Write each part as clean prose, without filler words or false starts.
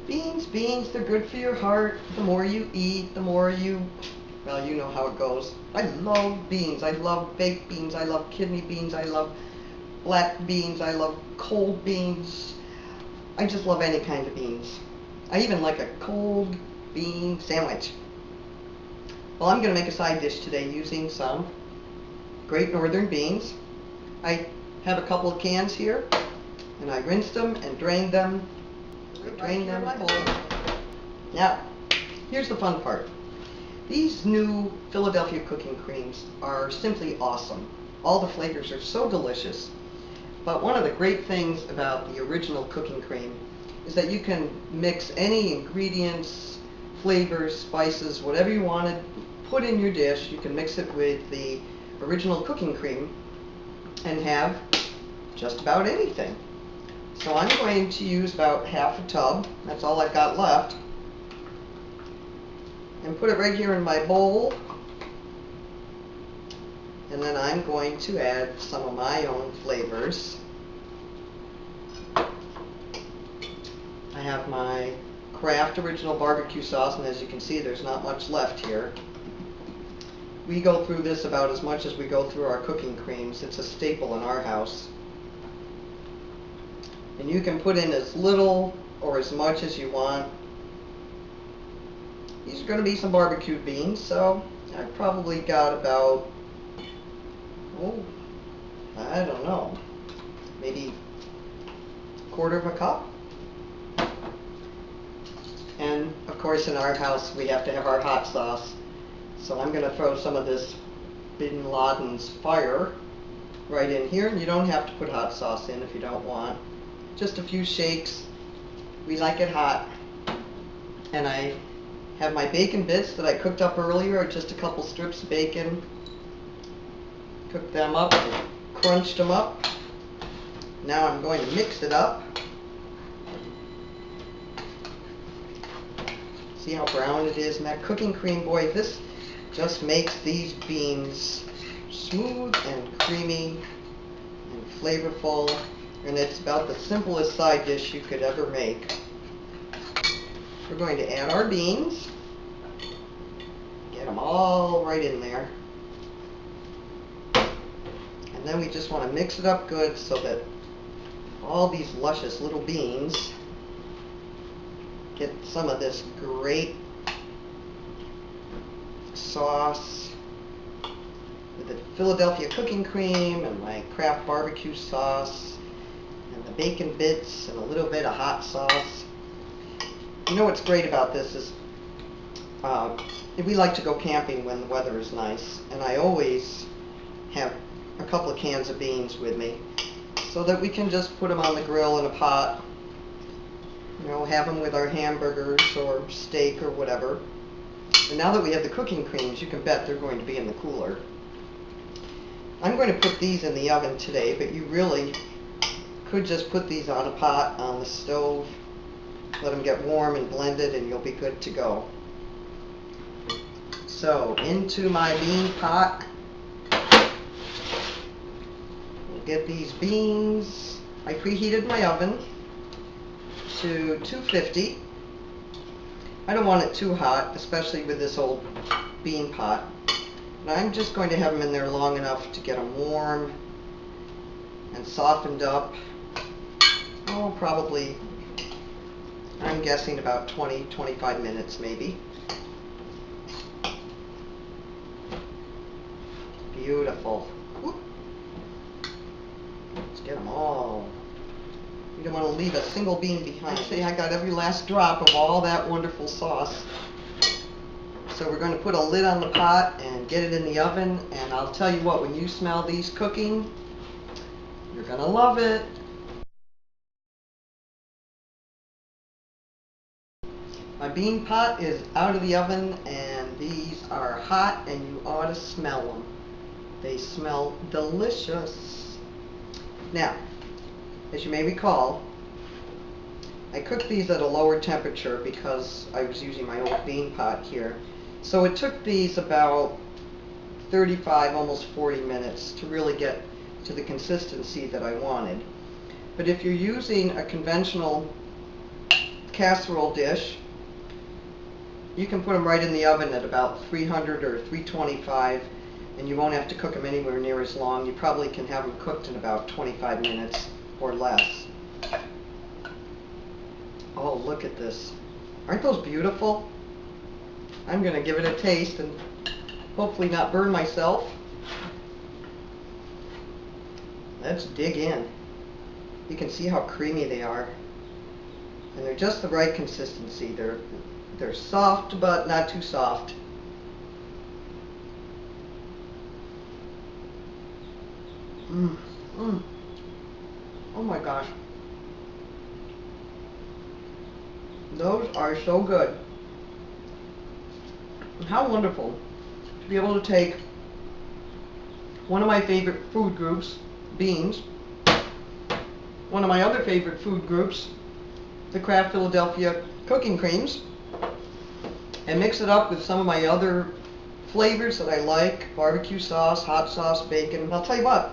Beans, beans, they're good for your heart. The more you eat, the more you, well, you know how it goes. I love beans. I love baked beans. I love kidney beans. I love black beans. I love cold beans. I just love any kind of beans. I even like a cold bean sandwich. Well, I'm going to make a side dish today using some Great Northern beans. I have a couple of cans here, and I rinsed them and drained them. Drain them in my bowl. Now, here's the fun part. These new Philadelphia cooking creams are simply awesome. All the flavors are so delicious. But one of the great things about the original cooking cream is that you can mix any ingredients, flavors, spices, whatever you want to put in your dish. You can mix it with the original cooking cream and have just about anything. So I'm going to use about half a tub, that's all I've got left, and put it right here in my bowl. And then I'm going to add some of my own flavors. I have my Kraft Original Barbecue Sauce, and as you can see, there's not much left here. We go through this about as much as we go through our cooking creams. It's a staple in our house. And you can put in as little or as much as you want. These are going to be some barbecued beans, so I've probably got about, oh, I don't know, maybe a quarter of a cup. And of course in our house we have to have our hot sauce. So I'm going to throw some of this Bin Laden's Fire right in here, and you don't have to put hot sauce in if you don't want. Just a few shakes. We like it hot. And I have my bacon bits that I cooked up earlier, just a couple strips of bacon. Cooked them up, crunched them up. Now I'm going to mix it up. See how brown it is? And that cooking cream, boy, this just makes these beans smooth and creamy and flavorful. And it's about the simplest side dish you could ever make. We're going to add our beans. Get them all right in there. And then we just want to mix it up good so that all these luscious little beans get some of this great sauce with the Philadelphia cooking cream and my Kraft barbecue sauce and the bacon bits and a little bit of hot sauce. You know what's great about this is we like to go camping when the weather is nice, and I always have a couple of cans of beans with me so that we can just put them on the grill in a pot, you know, have them with our hamburgers or steak or whatever. And now that we have the cooking creams, you can bet they're going to be in the cooler. I'm going to put these in the oven today, but you really could just put these on a pot on the stove, let them get warm and blended, and you'll be good to go. So into my bean pot, we'll get these beans. I preheated my oven to 250. I don't want it too hot, especially with this old bean pot. And I'm just going to have them in there long enough to get them warm and softened up. Oh, probably, I'm guessing about 20-25 minutes maybe. Beautiful. Whoop. Let's get them all. You don't want to leave a single bean behind. See, I got every last drop of all that wonderful sauce. So we're going to put a lid on the pot and get it in the oven, and I'll tell you what, when you smell these cooking, you're going to love it. My bean pot is out of the oven, and these are hot, and you ought to smell them. They smell delicious. Now, as you may recall, I cooked these at a lower temperature because I was using my old bean pot here. So it took these about 35, almost 40 minutes to really get to the consistency that I wanted. But if you're using a conventional casserole dish. You can put them right in the oven at about 300 or 325, and you won't have to cook them anywhere near as long. You probably can have them cooked in about 25 minutes or less. Oh, look at this. Aren't those beautiful? I'm going to give it a taste and hopefully not burn myself. Let's dig in. You can see how creamy they are. And they're just the right consistency. They're soft, but not too soft. Oh my gosh. Those are so good. And how wonderful to be able to take one of my favorite food groups, beans, one of my other favorite food groups, the Kraft Philadelphia cooking creams, and mix it up with some of my other flavors that I like, barbecue sauce, hot sauce, bacon. And I'll tell you what,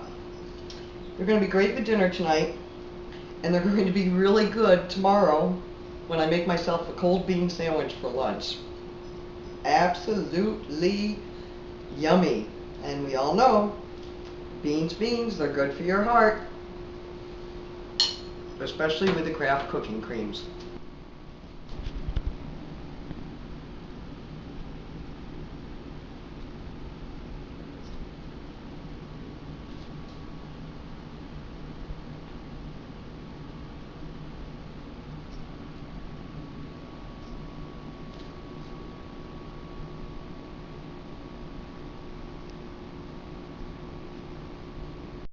they're going to be great for dinner tonight, and they're going to be really good tomorrow when I make myself a cold bean sandwich for lunch. Absolutely yummy. And we all know, beans, they're good for your heart, especially with the Kraft cooking creams.